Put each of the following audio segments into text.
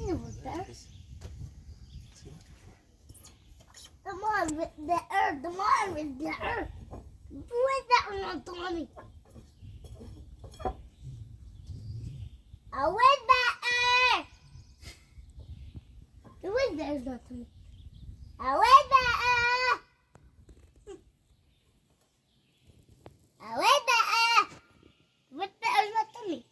see the woodpeckers. The one with the earth. The one with the earth. Where's that one on Tommy? A woodpecker. The woodpecker's not Tommy. A woodpecker. A woodpecker. The woodpecker's not Tommy.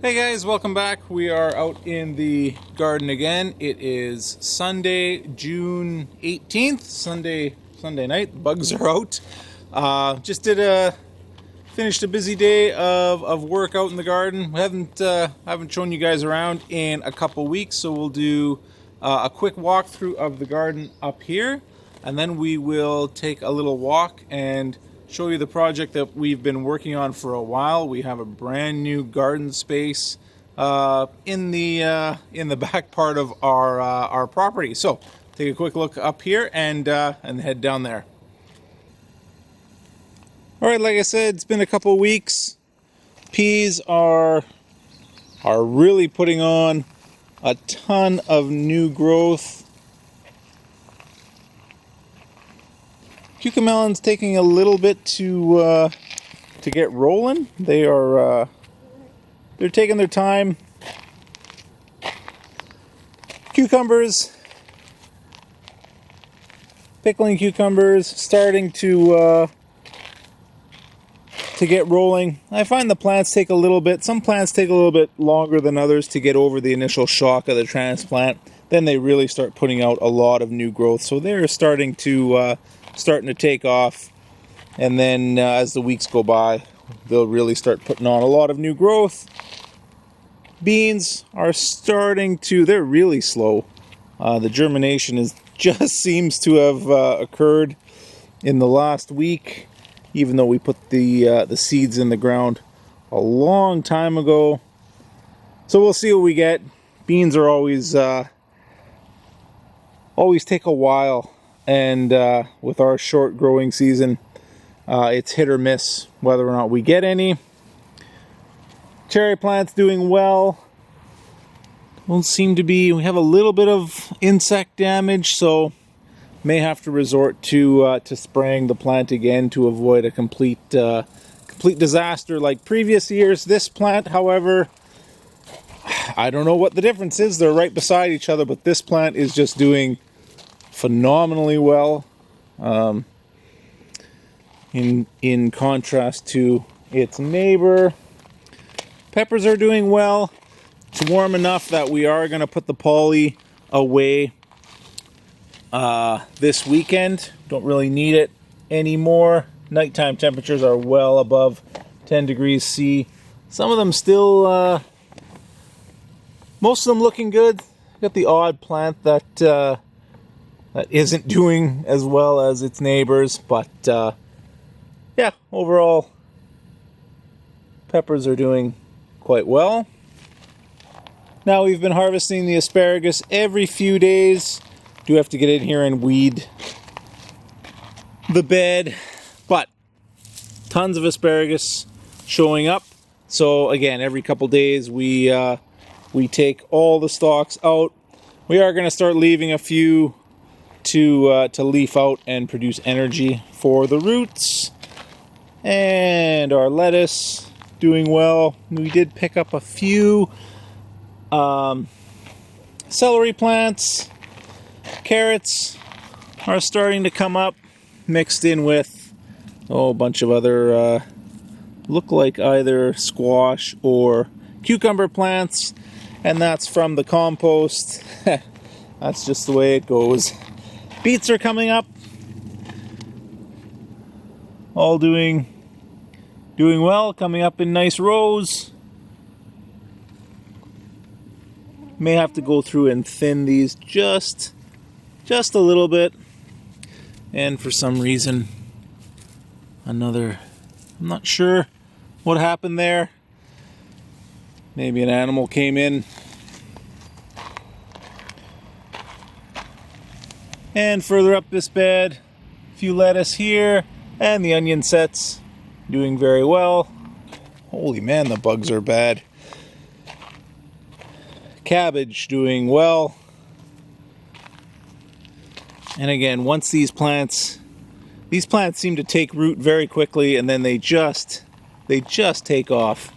Hey guys, welcome back. We are out in the garden again. It is Sunday, June 18th, Sunday night. The bugs are out. Just finished a busy day of work out in the garden. We haven't shown you guys around in a couple weeks, so we'll do a quick walkthrough of the garden up here, and then we will take a little walk and show you the project that we've been working on for a while. We have a brand new garden space in the back part of our property. So take a quick look up here and head down there. All right, like I said, it's been a couple weeks. Peas are really putting on a ton of new growth. Cucamelon's taking a little bit to get rolling. They're taking their time. Cucumbers, pickling cucumbers, starting to get rolling. I find the plants take a little bit. Some plants take a little bit longer than others to get over the initial shock of the transplant. Then they really start putting out a lot of new growth. So they're starting to take off, and then as the weeks go by, they'll really start putting on a lot of new growth. Beans are they're really slow. The germination just seems to have occurred in the last week, even though we put the seeds in the ground a long time ago. So we'll see what we get. Beans are always take a while. And with our short growing season, it's hit or miss whether or not we get any. Cherry plant's doing well. Don't seem to be. We have a little bit of insect damage, so may have to resort to spraying the plant again to avoid a complete disaster like previous years. This plant, however, I don't know what the difference is. They're right beside each other, but this plant is just doing phenomenally well, in contrast to its neighbor. Peppers are doing well. It's warm enough that we are going to put the poly away this weekend. Don't really need it anymore. Nighttime temperatures are well above 10 degrees C. Some of them still, most of them looking good. Got the odd plant that isn't doing as well as its neighbors, but yeah, overall, peppers are doing quite well. Now we've been harvesting the asparagus every few days. Do have to get in here and weed the bed, but tons of asparagus showing up. So again, every couple days we take all the stalks out. We are going to start leaving a few to leaf out and produce energy for the roots. And our lettuce doing well. We did pick up a few celery plants. Carrots are starting to come up, mixed in with a bunch of other look like either squash or cucumber plants, and that's from the compost. That's just the way it goes. Beets are coming up, all doing well, coming up in nice rows. May have to go through and thin these just a little bit, and for some reason I'm not sure what happened there. Maybe an animal came in. And further up this bed, a few lettuce here, and the onion sets doing very well. Holy man, the bugs are bad. Cabbage doing well. And again, once these plants seem to take root very quickly, and then they just take off.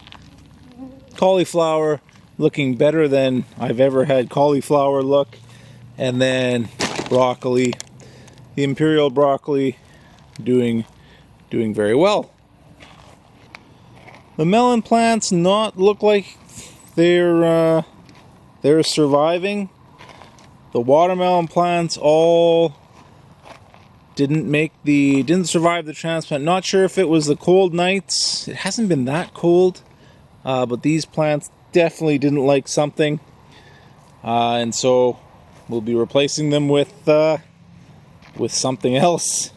Cauliflower looking better than I've ever had cauliflower look. And then broccoli, the imperial broccoli, doing very well. The melon plants not look like they're surviving. The watermelon plants all didn't survive the transplant. Not sure if it was the cold nights. It hasn't been that cold, but these plants definitely didn't like something, and so we'll be replacing them with something else.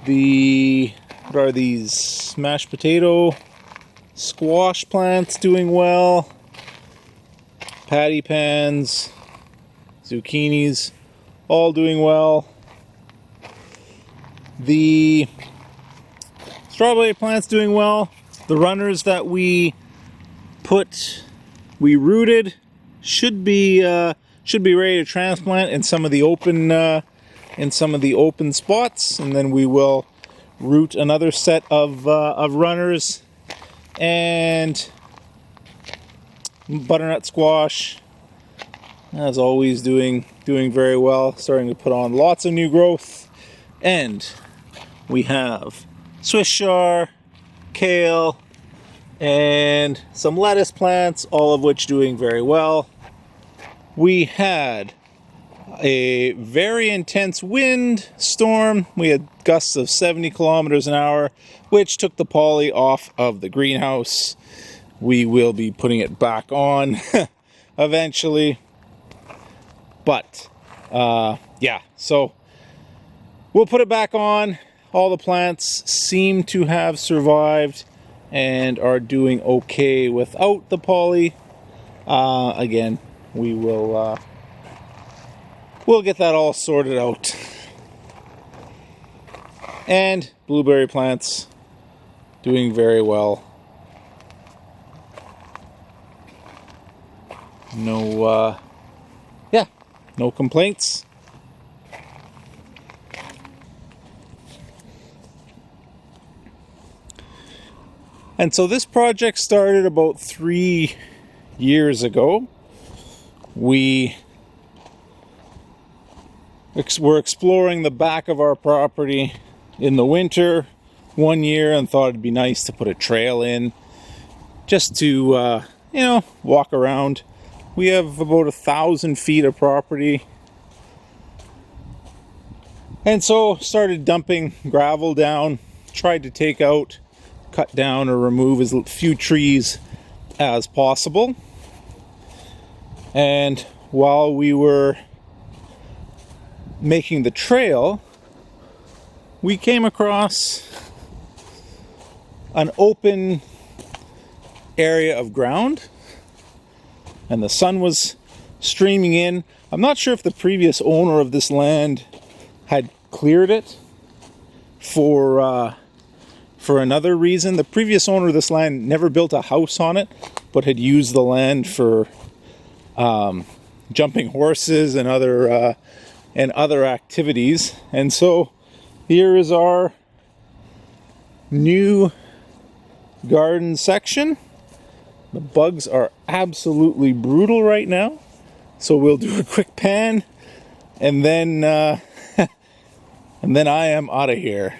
What are these? Mashed potato, squash plants doing well. Patty pans, zucchinis, all doing well. The strawberry plants doing well. The runners that we rooted should be ready to transplant in some of the open spots, and then we will root another set of runners. And butternut squash, as always, doing very well, starting to put on lots of new growth. And we have Swiss chard, kale, and some lettuce plants, all of which doing very well. We had a very intense wind storm. We had gusts of 70 kilometers an hour, which took the poly off of the greenhouse. We will be putting it back on eventually. But, yeah, so we'll put it back on. All the plants seem to have survived and are doing okay without the poly. Again, we'll get that all sorted out. And blueberry plants doing very well. No complaints. And so this project started about 3 years ago. We were exploring the back of our property in the winter one year and thought it'd be nice to put a trail in just to walk around. We have about 1,000 feet of property, and so started dumping gravel down, tried to cut down or remove as few trees as possible. And while we were making the trail, we came across an open area of ground, and the sun was streaming in. I'm not sure if the previous owner of this land had cleared it for for another reason. The previous owner of this land never built a house on it, but had used the land for jumping horses and other activities. And so here is our new garden section. The bugs are absolutely brutal right now, so we'll do a quick pan, and then and then I am out of here.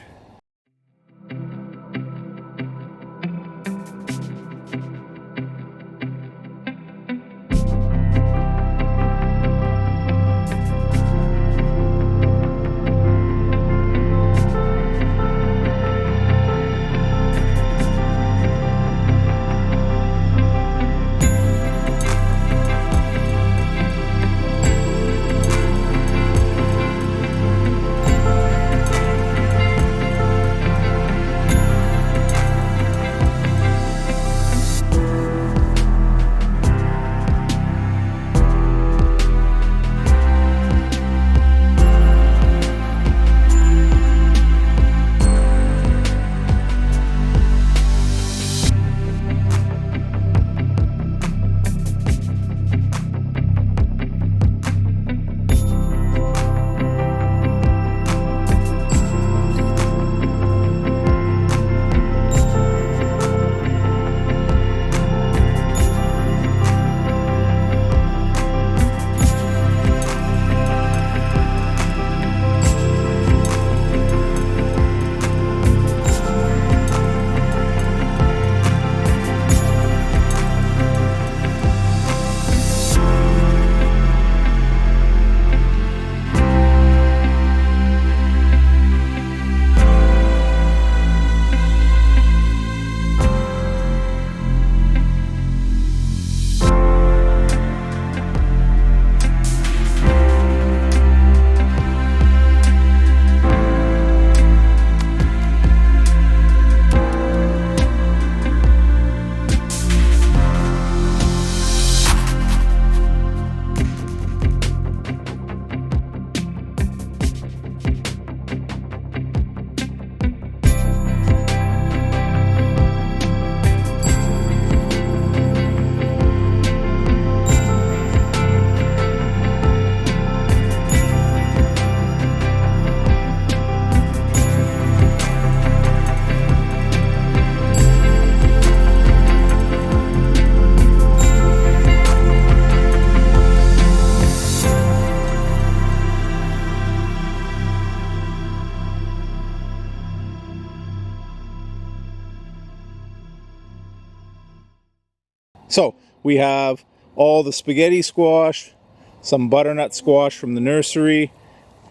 So we have all the spaghetti squash, some butternut squash from the nursery,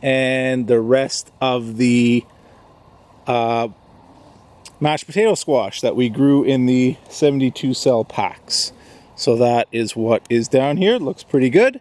and the rest of the mashed potato squash that we grew in the 72 cell packs. So that is what is down here. It looks pretty good.